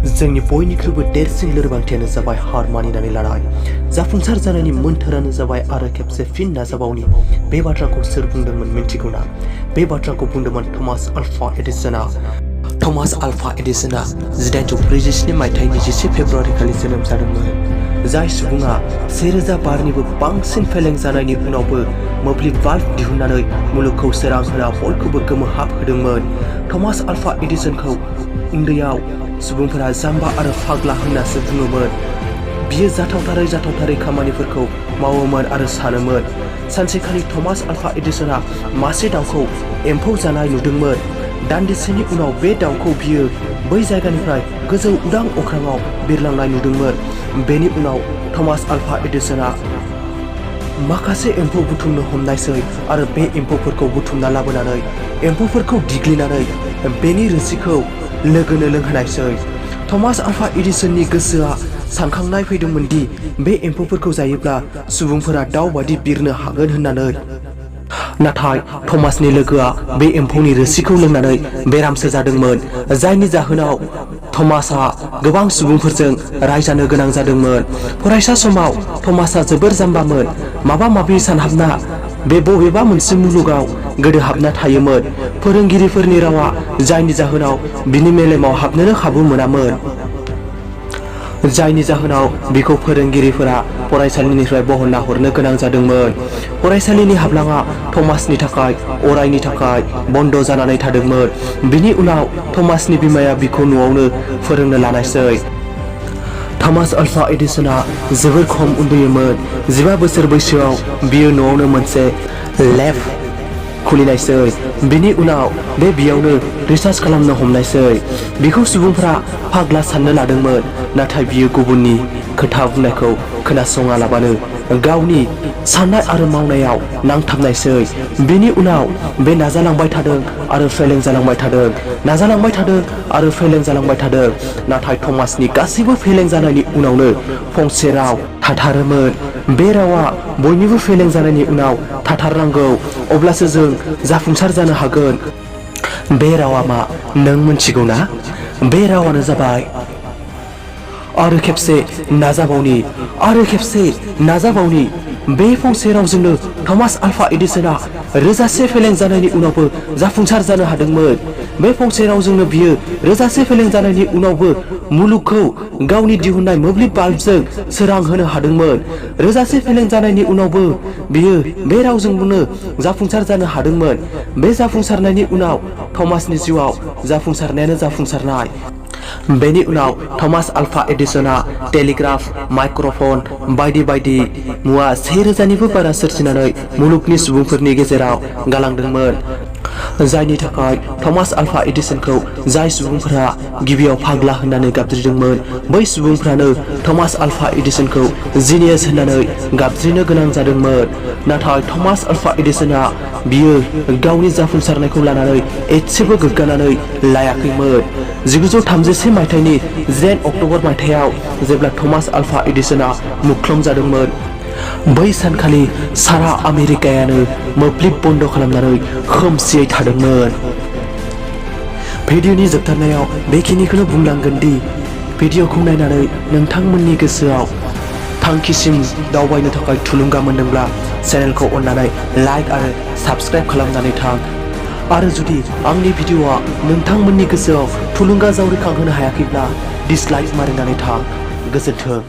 जोंनि बयनिख्रुइबो देरसिन लोरबांथियानो जाबाय हार मानिनानै लानाय। जाफुंसार जानायनि मोन्थोरानो जाबाय आरो खेबसे फिन नाजाबावनि। बे बाथ्राखौ सोर बुंदोंमोन मिन्थिगौ ना? बे बाथ्राखौ बुंदोंमोन थमास आल्फा एडिसनआ। थमास आल्फा एडिसनआ 1847 मायथाइनि 11 फेब्रुआरि खालि जोनोम जादोंमोन। जाय सुबुङा 1000 बारनिबो बांसिन फेलें जानायनि उनावबो मोब्लिब बाल्ब दिहुननानै मुलुगखौ सोरां होना बयखौबो गोमोहाब होदोंमोन। थमास आल्फा एडिसनखौ उन्दैयाव सुबुंफोरा जाम्बा आरो फाग्ला होननासो बुङोमोन। बियो जाथावथारै खामानिफोरखौ मावोमोन आरो सानोमोन। सानसेखालि थमास आल्फा एडिसनआ मासे दाउखौ एम्फौ जानाय नुदोंमोन। दान्दिसेनि उनाव बे दाउखौ बियो बै जायगानिफ्राय गोजौ उदां अख्राङाव बिरलांनाय नुदोंमोन। बेनि उनाव थमास आल्फा एडिसनआ माखासे एम्फौ बुथुमनो हमनायसै आरो बे एम्फौफोरखौ बुथुमना लाबोनानै एम्फौफोरखौ दिग्लिनानै बेनि रोसिखौ लोगोनो लोंहोनायसै। थमास आल्फा एडिसननि गोसोआ सानखांनाय फैदोंमोन दि बे एम्फौफोरखौ जायोब्ला सुबुंफोरा दाउ बायदि बिरनो हागोन होननानै। नाथाय थमासनि लोगोआ बे एम्फौनि रोसिखौ लोंनानै बेरामसो जादोंमोन। जायनि जाहोनाव थमासआ गोबां सुबुंफोरजों रायजानो गोनां जादोंमोन। फरायसा समाव थमासआ जोबोर जाम्बामोन। माबा माबि सानहाबना बे बबेबा मोनसे मुलुगाव गोदोहाबना थायोमोन। फोरोंगिरिफोरनि रावा जायनि जाहोनाव बिनि मेलेमाव हाबनोनो खाबु मोनामोन। जायनि जाहोनाव बिखौ फोरोंगिरिफोरा फरायसालिनिफ्राय बहनना हरनो गोनां जादोंमोन। फरायसालिनि हाबलाङा थमासनि थाखाय अरायनि थाखाय बन्द जानानै थादोंमोन। बिनि उनाव थमासनि बिमाया बिखौ न'आवनो फोरोंनो लानायसै। थमास आल्फा एडिसनआ जोबोर खम उन्दैमोन। 15 बोसोर बैसोआव बियो न'आवनो मोनसे लेब खुलिनायसै। बिनि उनाव बेयावनो रिसार्च खालामनो हमनायसै। बिखौ सुबुंफ्रा फाग्ला साननो लादोंमोन। नाथाय बियो गुबुननि खोथा बुंनायखौ खोनासङालाबानो गावनि साननाय आरो मावनायाव नांथाबनायसै। बेनि उनाव बे नाजालांबाय थादों आरो फेलें जालांबाय थादों, नाजालांबाय थादों आरो फेलें जालांबाय थादों। नाथाय थमासनि गासैबो फेलें जानायनि उनावनो फंसे राव थाथारोमोन। बे रावा बयनिबो फेलें जानायनि उनाव थाथारनांगौ, अब्लासो जों जाफुंसार जानो हागोन। बे रावा मा नों मिन्थिगौ ना? बे रावानो जाबाय आरो खेबसे नाजाबावनि, आरो खेबसे नाजाबावनि। बे फंसे रावजोंनो थमास आल्फा एडिसनआ रोजासे फेलें जानायनि उनावबो जाफुंसार जानो हादोंमोन। बे फंसे रावजोंनो बियो रोजासे फेलें जानायनि उनावबो मुलुगखौ गावनि दिहुननाय मोब्लिब बाल्बजों सोरां होनो हादोंमोन। रोजासे फेलें जानायनि उनावबो बियो बे रावजोंनो जाफुंसार जानो हादोंमोन। बे जाफुंसारनायनि उनाव थमासनि जिउआव जाफुंसारनायानो जाफुंसारनाय। बेनि उनाव थमास आल्फा एडिसनआ टेलिग्राफ, माइक्र'फन बायदि बायदि मुवा 1000निबो बारा सोरजिनानै मुलुगनि सुबुंफोरनि गेजेराव गालांदोंमोन। जायनि थाखाय थमास आल्फा एडिसनखौ जाय सुबुंफोरा गिबियाव फाग्ला होननानै गाबज्रिदोंमोन, बै सुबुंफ्रानो थमास आल्फा एडिसनखौ जिनियास होननानै गाबज्रिनो गोनां जादोंमोन। नाथाय थमास आल्फा एडिसनआ बियो गावनि जाफुंसारनायखौ लानानै एसेबो गोग्गानानै लायाखैमोन। 1931 मायथाइनि 10 अक्ट'बर मायथाइयाव जेब्ला थमास आल्फा एडिसनआ मुंख्लं जादोंमोन, बै सानखालि सारा आमेरिकायानो मोब्लिब बन्द खालामनानै खोमसियै थादोंमोन। भिडिअनि जोबथारनायाव बेखिनिखौनो बुंनांगोन दि भिडिअखौ नायनानै नोंथांमोननि गोसोआव थांखिसिम दावबायनो थाखाय थुलुंगा मोनदोंब्ला चेनेलखौ अननानै लाइक आरो साबस्क्राइब खालामनानै थां। आरो जुदि आंनि भिडिअआ नोंथांमोननि गोसोआव थुलुंगा जावरिखांहोनो हायाखैब्ला डिसलाइक मारिनानै थां। गोजोन्थों।